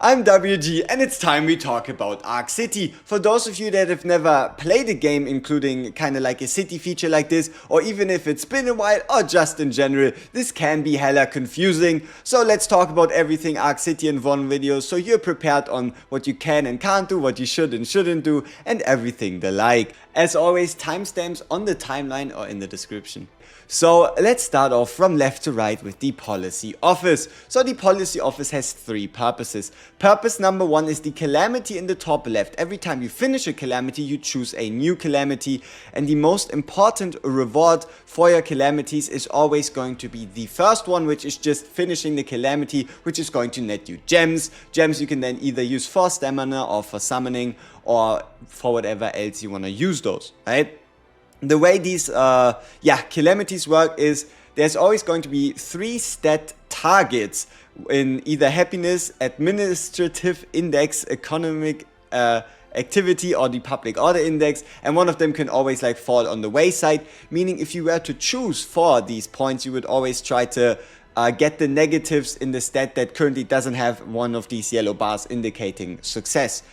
I'm WG and it's time we talk about Ark City. For those of you that have never played a game including kinda like a city feature like this, or even if it's been a while or just in general, this can be hella confusing. So let's talk about everything Ark City in one video so you're prepared on what you can and can't do, what you should and shouldn't do, and everything the like. As always, timestamps on the timeline or in the description. So let's start off from left to right with the policy office. So the policy office has three purposes. Purpose number one is the calamity in the top left. Every time you finish a calamity, you choose a new calamity, and the most important reward for your calamities is always going to be the first one, which is just finishing the calamity, which is going to net you gems. Gems you can then either use for stamina or for summoning or for whatever else you want to use those, right? The way these calamities work is there's always going to be 3 stat targets in either happiness, administrative index, economic activity, or the public order index, and one of them can always like fall on the wayside, meaning if you were to choose for these points, you would always try to get the negatives in the stat that currently doesn't have one of these yellow bars indicating success.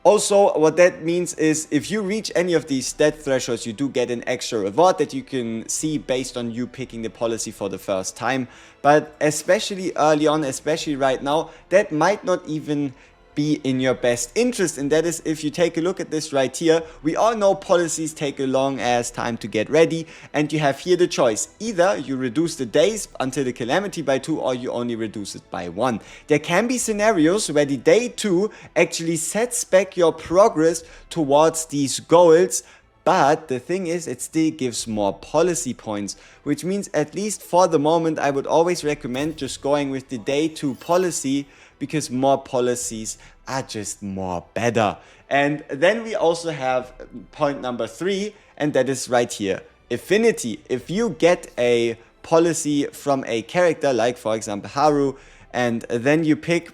Also, what that means is if you reach any of these stat thresholds, you do get an extra reward that you can see based on you picking the policy for the first time. But especially early on, especially right now, that might not even be in your best interest, and that is if you take a look at this right here. We all know policies take a long ass time to get ready, and you have here the choice: either you reduce the days until the calamity by 2, or you only reduce it by 1. There can be scenarios where the day 2 actually sets back your progress towards these goals, but the thing is, it still gives more policy points, which means at least for the moment I would always recommend just going with the day 2 policy, because more policies are just more better. And then we also have point number 3, and that is right here: affinity. If you get a policy from a character, like for example Haru, and then you pick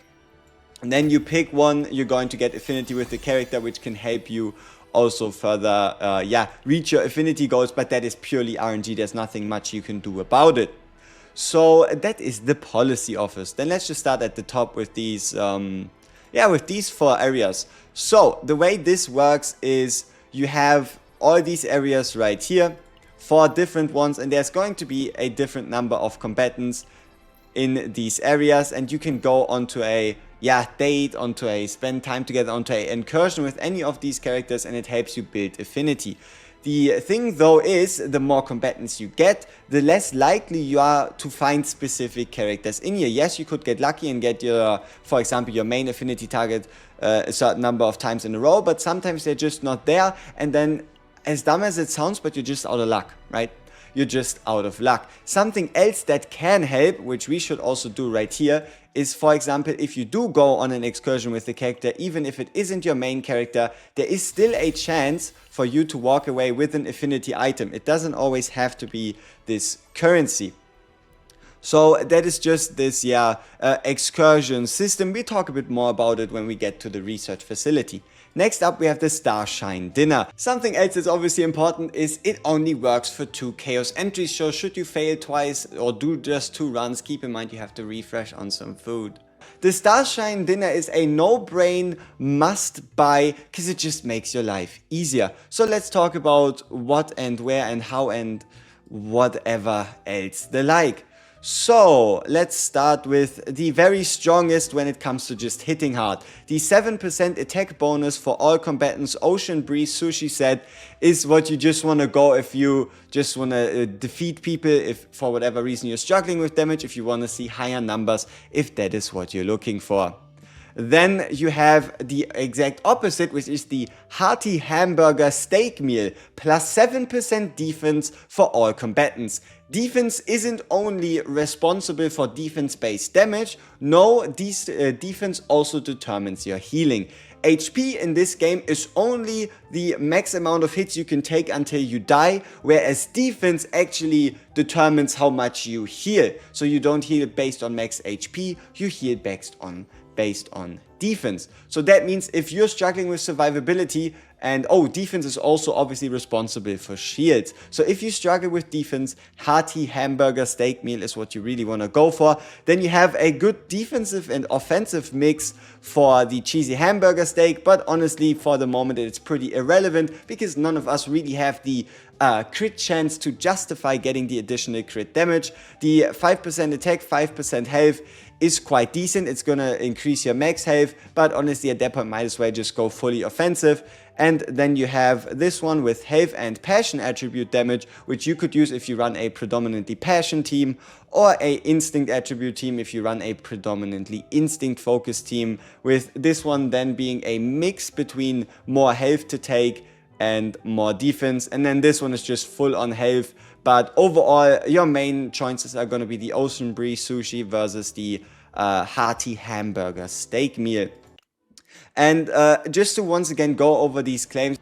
one, you're going to get affinity with the character, which can help you also further reach your affinity goals, but that is purely RNG. There's nothing much you can do about it. So that is the policy office. Then let's just start at the top with these 4 areas. So the way this works is you have all these areas right here, 4 different ones, and there's going to be a different number of combatants in these areas, and you can go onto a date, onto a spend time together, onto a incursion with any of these characters, and it helps you build affinity. The thing though is, the more combatants you get, the less likely you are to find specific characters in here. Yes, you could get lucky and get your, for example, your main affinity target a certain number of times in a row, but sometimes they're just not there, and then, as dumb as it sounds, but you're just out of luck, right? You're just out of luck. Something else that can help, which we should also do right here, is, for example, if you do go on an excursion with the character, even if it isn't your main character, there is still a chance for you to walk away with an affinity item. It doesn't always have to be this currency. So that is just this excursion system. We talk a bit more about it when we get to the research facility. Next up we have the Starshine dinner. Something else that's obviously important is it only works for 2 chaos entries, so should you fail twice or do just 2 runs, keep in mind you have to refresh on some food. The Starshine dinner is a no-brain must buy because it just makes your life easier. So let's talk about what and where and how and whatever else the like. So let's start with the very strongest when it comes to just hitting hard. The 7% attack bonus for all combatants, Ocean Breeze Sushi said, is what you just want to go if you just want to defeat people, if for whatever reason you're struggling with damage, if you want to see higher numbers, if that is what you're looking for. Then you have the exact opposite, which is the Hearty Hamburger Steak Meal, plus 7% defense for all combatants. Defense isn't only responsible for defense-based damage, no, defense also determines your healing. HP in this game is only the max amount of hits you can take until you die, whereas defense actually determines how much you heal. So you don't heal based on max HP, you heal based on based on defense. So that means if you're struggling with survivability, and defense is also obviously responsible for shields. So if you struggle with defense, hearty hamburger steak meal is what you really want to go for. Then you have a good defensive and offensive mix for the cheesy hamburger steak, but honestly for the moment it's pretty irrelevant because none of us really have the crit chance to justify getting the additional crit damage. The 5% attack, 5% health is quite decent. It's gonna increase your max health, but honestly at that point might as well just go fully offensive. And then you have this one with health and passion attribute damage, which you could use if you run a predominantly passion team, or a instinct attribute team if you run a predominantly instinct focused team, with this one then being a mix between more health to take and more defense. And then this one is just full on health. But overall, your main choices are going to be the Ocean Breeze Sushi versus the hearty hamburger steak meal. And just to once again go over these claims,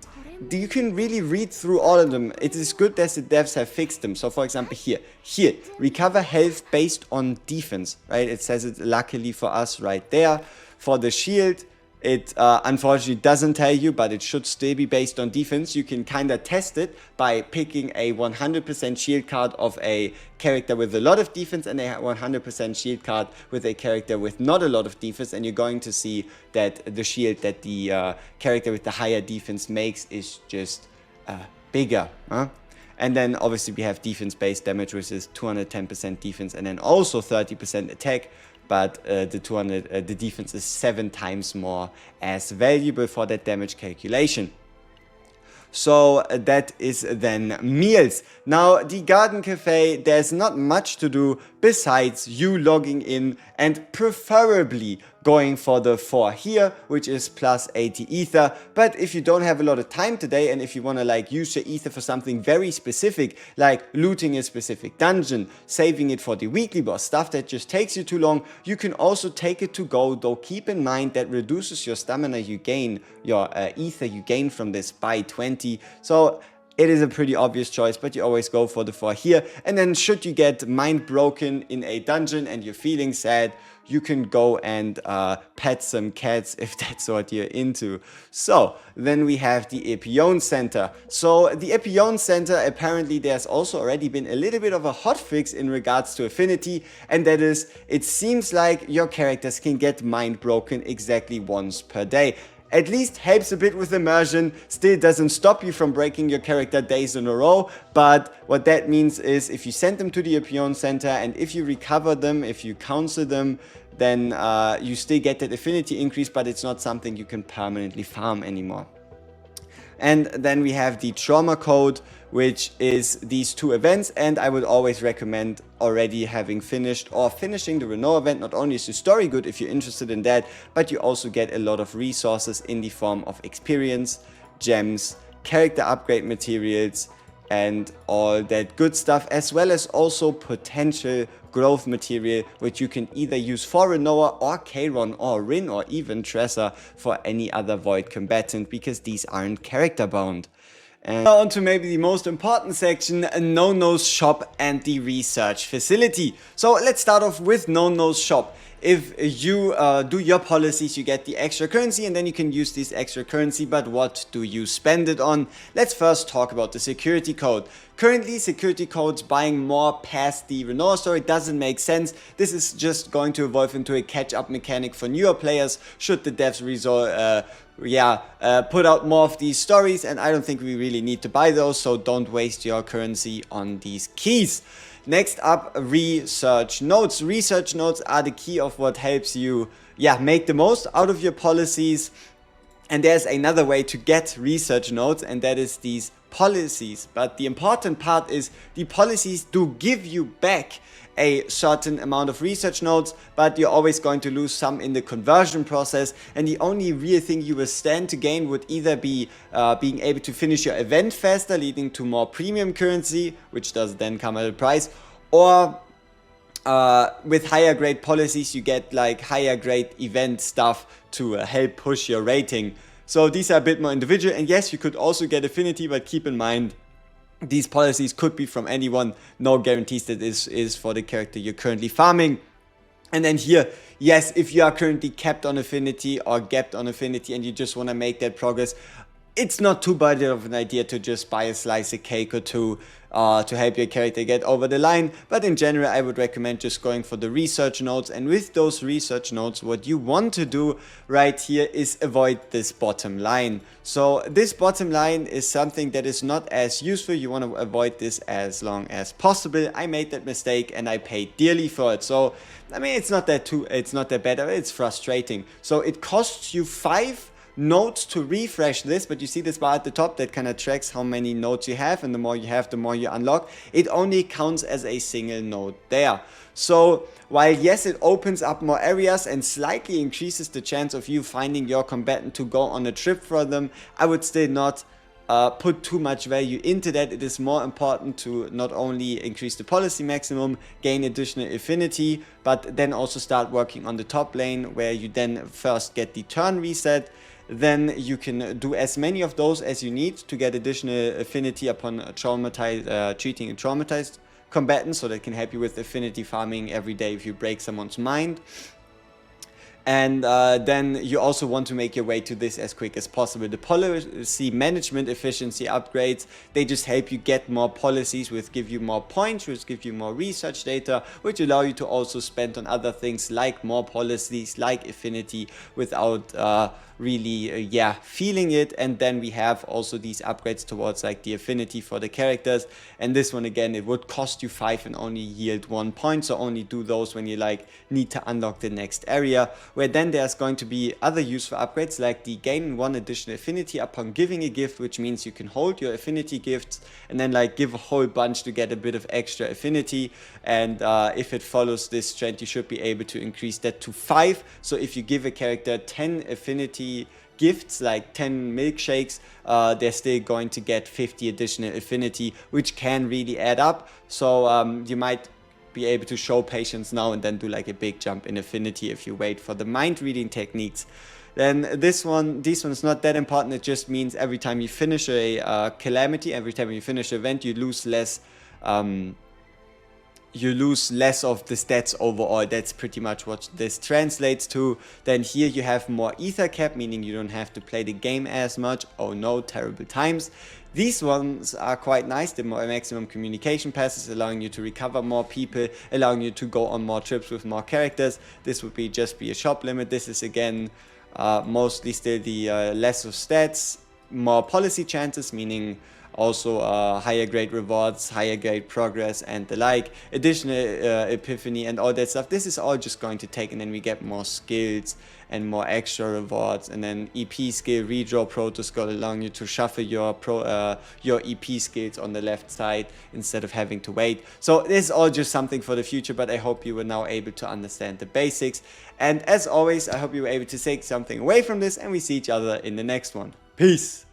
you can really read through all of them. It is good that the devs have fixed them. So for example here, recover health based on defense, right? It says it luckily for us right there. For the shield, it unfortunately doesn't tell you, but it should still be based on defense. You can kind of test it by picking a 100% shield card of a character with a lot of defense and a 100% shield card with a character with not a lot of defense, and you're going to see that the shield that the character with the higher defense makes is just bigger. And then obviously we have defense based damage, which is 210% defense and then also 30% attack. But the defense is 7 times more as valuable for that damage calculation. So that is then meals. Now the Garden Cafe, there's not much to do besides you logging in and preferably going for the 4 here, which is plus 80 ether. But if you don't have a lot of time today, and if you want to like use your ether for something very specific, like looting a specific dungeon, saving it for the weekly boss, stuff that just takes you too long, you can also take it to go, though keep in mind that reduces your stamina you gain, your ether you gain from this by 20. So it is a pretty obvious choice, but you always go for the 4 here. And then should you get mind broken in a dungeon and you're feeling sad, you can go and pet some cats if that's what you're into. So then we have the Epione Center. So the Epione Center, apparently there's also already been a little bit of a hotfix in regards to affinity, and that is, it seems like your characters can get mind broken exactly once per day. At least helps a bit with immersion, still doesn't stop you from breaking your character days in a row, but what that means is if you send them to the Epione Center and if you recover them, if you counsel them, then you still get that affinity increase, but it's not something you can permanently farm anymore. And then we have the trauma code, which is these 2 events, and I would always recommend already having finished or finishing the Renault event. Not only is the story good if you're interested in that, but you also get a lot of resources in the form of experience, gems, character upgrade materials, and all that good stuff, as well as also potential growth material, which you can either use for Renoa or Charon or Rin or even Tressa for any other Void combatant, because these aren't character bound. And now on to maybe the most important section, NoNo's shop and the research facility. So let's start off with NoNo's shop. If you do your policies, you get the extra currency, and then you can use this extra currency, but what do you spend it on? Let's first talk about the security code. Currently, security codes buying more past the Renault story doesn't make sense. This is just going to evolve into a catch-up mechanic for newer players should the devs put out more of these stories, and I don't think we really need to buy those, so don't waste your currency on these keys. Next up, research notes. Research notes are the key of what helps you make the most out of your policies. And there's another way to get research notes, and that is these policies. But the important part is the policies do give you back a certain amount of research notes, but you're always going to lose some in the conversion process, and the only real thing you will stand to gain would either be being able to finish your event faster, leading to more premium currency, which does then come at a price, or with higher grade policies you get like higher grade event stuff to help push your rating. So these are a bit more individual, and yes, you could also get affinity, but keep in mind these policies could be from anyone, no guarantees that this is for the character you're currently farming. And then here, yes, if you are currently capped on affinity or gapped on affinity and you just want to make that progress, it's not too bad of an idea to just buy a slice of cake or two to help your character get over the line. But in general, I would recommend just going for the research nodes. And with those research nodes, what you want to do right here is avoid this bottom line. So this bottom line is something that is not as useful. You want to avoid this as long as possible. I made that mistake and I paid dearly for it. So I mean, it's not that bad. It's frustrating. So it costs you 5 nodes to refresh this, but you see this bar at the top that kind of tracks how many nodes you have, and the more you have, the more you unlock. It only counts as a single node there. So while yes, it opens up more areas and slightly increases the chance of you finding your combatant to go on a trip for them, I would still not put too much value into that. It is more important to not only increase the policy maximum, gain additional affinity, but then also start working on the top lane, where you then first get the turn reset. Then you can do as many of those as you need to get additional affinity upon treating a traumatized combatant, so that can help you with affinity farming every day if you break someone's mind. And then you also want to make your way to this as quick as possible. The policy management efficiency upgrades, they just help you get more policies, which give you more points, which give you more research data, which allow you to also spend on other things like more policies, like affinity, without really feeling it. And then we have also these upgrades towards like the affinity for the characters, and this one again, it would cost you 5 and only yield 1 point, so only do those when you like need to unlock the next area, where then there's going to be other useful upgrades like the gain 1 additional affinity upon giving a gift, which means you can hold your affinity gifts and then like give a whole bunch to get a bit of extra affinity. And if it follows this trend, you should be able to increase that to 5. So if you give a character 10 affinity gifts, like 10 milkshakes, they're still going to get 50 additional affinity, which can really add up. So you might be able to show patience now and then do like a big jump in affinity if you wait for the mind reading techniques. Then this one is not that important. It just means every time you finish a calamity, every time you finish an event, you lose less of the stats overall. That's pretty much what this translates to. Then here you have more ether cap, meaning you don't have to play the game as much. Oh no, terrible times. These ones are quite nice. The more maximum communication passes, allowing you to recover more people, allowing you to go on more trips with more characters. This would just be a shop limit. This is again mostly still the less of stats, more policy chances, meaning also higher grade rewards, higher grade progress, and the like, additional epiphany and all that stuff. This is all just going to take, and then we get more skills and more extra rewards, and then EP skill redraw protocol, allowing you to shuffle your EP skills on the left side instead of having to wait. So this is all just something for the future, but I hope you were now able to understand the basics. And as always, I hope you were able to take something away from this, and we see each other in the next one. Peace!